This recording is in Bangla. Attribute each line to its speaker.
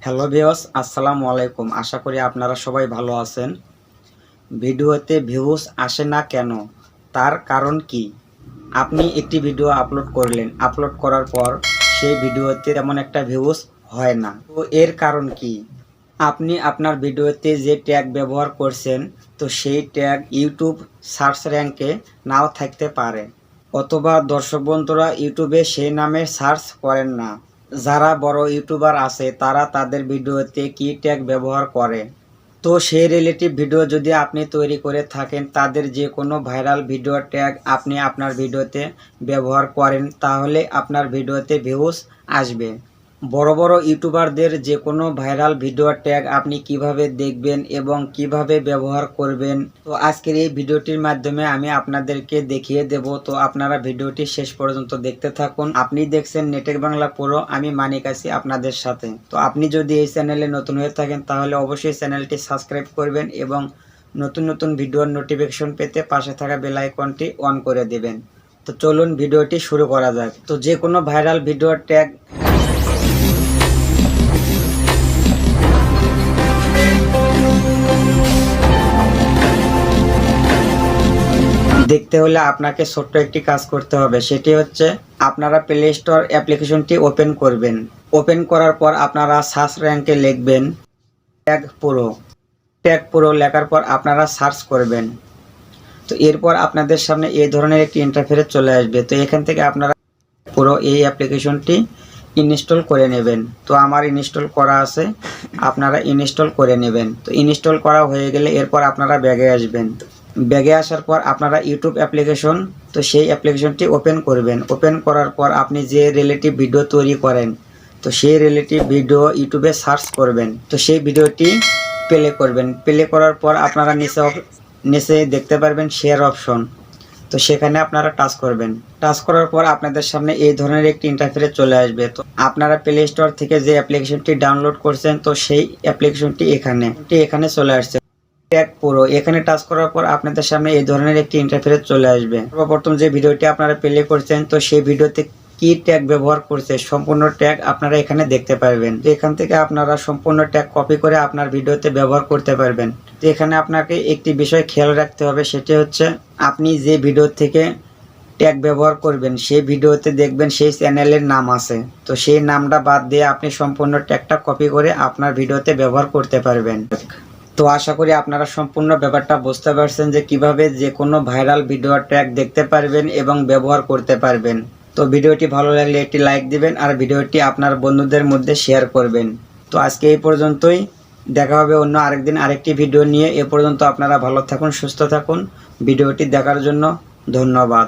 Speaker 1: হ্যালো ভিউয়ার্স, আসসালামু আলাইকুম। আশা করি আপনারা সবাই ভালো আছেন। ভিডিওতে ভিউজ আসে না কেন, তার কারণ কি? আপনি একটি ভিডিও আপলোড করলেন, আপলোড করার পর সেই ভিডিওতে তেমন একটা ভিউজ হয় না, তো এর কারণ কি? আপনি আপনার ভিডিওতে যে ট্যাগ ব্যবহার করছেন, তো সেই ট্যাগ ইউটিউব সার্চ র্যাঙ্কে নাও থাকতে পারে, অথবা দর্শক বন্ধুরা ইউটিউবে সেই নামে সার্চ করেন না। যারা বড় ইউটিউবার আছে তারা তাদের ভিডিওতে কি ট্যাগ ব্যবহার করে, তো সেই রিলেটিভ ভিডিও যদি আপনি তৈরি করে থাকেন, তাদের যে কোনো ভাইরাল ভিডিও ট্যাগ আপনি আপনার ভিডিওতে ব্যবহার করেন, তাহলে আপনার ভিডিওতে ভিউজ আসবে। বড় বড় ইউটিউবারদের যে কোনো ভাইরাল ভিডিও ট্যাগ আপনি কিভাবে দেখবেন এবং কিভাবে ব্যবহার করবেন, তো আজকের এই ভিডিওটির মাধ্যমে আমি আপনাদেরকে দেখিয়ে দেব। তো আপনারা ভিডিওটি শেষ পর্যন্ত দেখতে থাকুন। আপনি দেখছেন নেটেক বাংলা পুরো, আমি মানিক আছি আপনাদের সাথে। তো আপনি যদি এই চ্যানেলে নতুন হয়ে থাকেন তাহলে অবশ্যই চ্যানেলটি সাবস্ক্রাইব করবেন এবং নতুন নতুন ভিডিওর নোটিফিকেশন পেতে পাশে থাকা বেল আইকনটি অন করে দেবেন। তো চলুন ভিডিওটি শুরু করা যাক। তো যে কোনো ভাইরাল ভিডিও ট্যাগ দেখতে হলে আপনাকে ছোট্ট একটি কাজ করতে হবে, সেটি হচ্ছে আপনারা প্লে স্টোর অ্যাপ্লিকেশনটি ওপেন করবেন। ওপেন করার পর আপনারা সার্চ র্যাঙ্কে লিখবেন ট্যাগ পুরো লেখার পর আপনারা সার্চ করবেন। তো এরপর আপনাদের সামনে এই ধরনের একটি ইন্টারফেস চলে আসবে। তো এখান থেকে আপনারা পুরো এই অ্যাপ্লিকেশনটি ইনস্টল করে নেবেন। তো আমার ইনস্টল করা আছে, আপনারা ইনস্টল করে নেবেন। তো ইনস্টল করা হয়ে গেলে এরপর আপনারা ব্যাগে আসবেন। ব্যাগে আসার পর আপনারা ইউটিউব অ্যাপ্লিকেশন, তো সেই অ্যাপ্লিকেশনটি ওপেন করবেন। ওপেন করার পর আপনি যে রিলেটিভ ভিডিও তৈরি করেন, তো সেই রিলেটিভ ভিডিও ইউটিউবে সার্চ করবেন। তো সেই ভিডিওটি প্লে করবেন। প্লে করার পর আপনারা নিচে দেখতে পারবেন শেয়ার অপশন, তো সেখানে আপনারা টাচ করবেন। টাচ করার পর আপনাদের সামনে এই ধরনের একটি ইন্টারফেস চলে আসবে। তো আপনারা প্লে স্টোর থেকে যে অ্যাপ্লিকেশনটি ডাউনলোড করছেন, তো সেই অ্যাপ্লিকেশনটি এখানে চলে আসছে। ট্যাগ পুরো এখানে টাচ করার পর আপনাদের সামনে এই ধরনের একটি ইন্টারফেস চলে আসবে। সর্বপ্রথম যে ভিডিওটি আপনারা প্লে করছেন, তো সেই ভিডিওতে কি ট্যাগ ব্যবহার করছে সম্পূর্ণ ট্যাগ আপনারা এখানে দেখতে পারবেন। তো এখান থেকে আপনারা সম্পূর্ণ ট্যাগ কপি করে আপনার ভিডিওতে ব্যবহার করতে পারবেন। তো এখানে আপনাকে একটি বিষয় খেয়াল রাখতে হবে, সেটি হচ্ছে আপনি যে ভিডিও থেকে ট্যাগ ব্যবহার করবেন সেই ভিডিওতে দেখবেন সেই চ্যানেলের নাম আছে, তো সেই নামটা বাদ দিয়ে আপনি সম্পূর্ণ ট্যাগটা কপি করে আপনার ভিডিওতে ব্যবহার করতে পারবেন। তো আশা করি আপনারা সম্পূর্ণ ব্যাপারটা বুঝতে পারছেন যে কিভাবে যে কোনো ভাইরাল ভিডিও ট্যাগ দেখতে পারবেন এবং ব্যবহার করতে পারবেন। তো ভিডিওটি ভালো লাগলে একটি লাইক দিবেন আর ভিডিওটি আপনার বন্ধুদের মধ্যে শেয়ার করবেন। তো আজকে এই পর্যন্তই, দেখা হবে অন্য আরেকদিন আরেকটি ভিডিও নিয়ে। এ পর্যন্ত আপনারা ভালো থাকুন, সুস্থ থাকুন। ভিডিওটি দেখার জন্য ধন্যবাদ।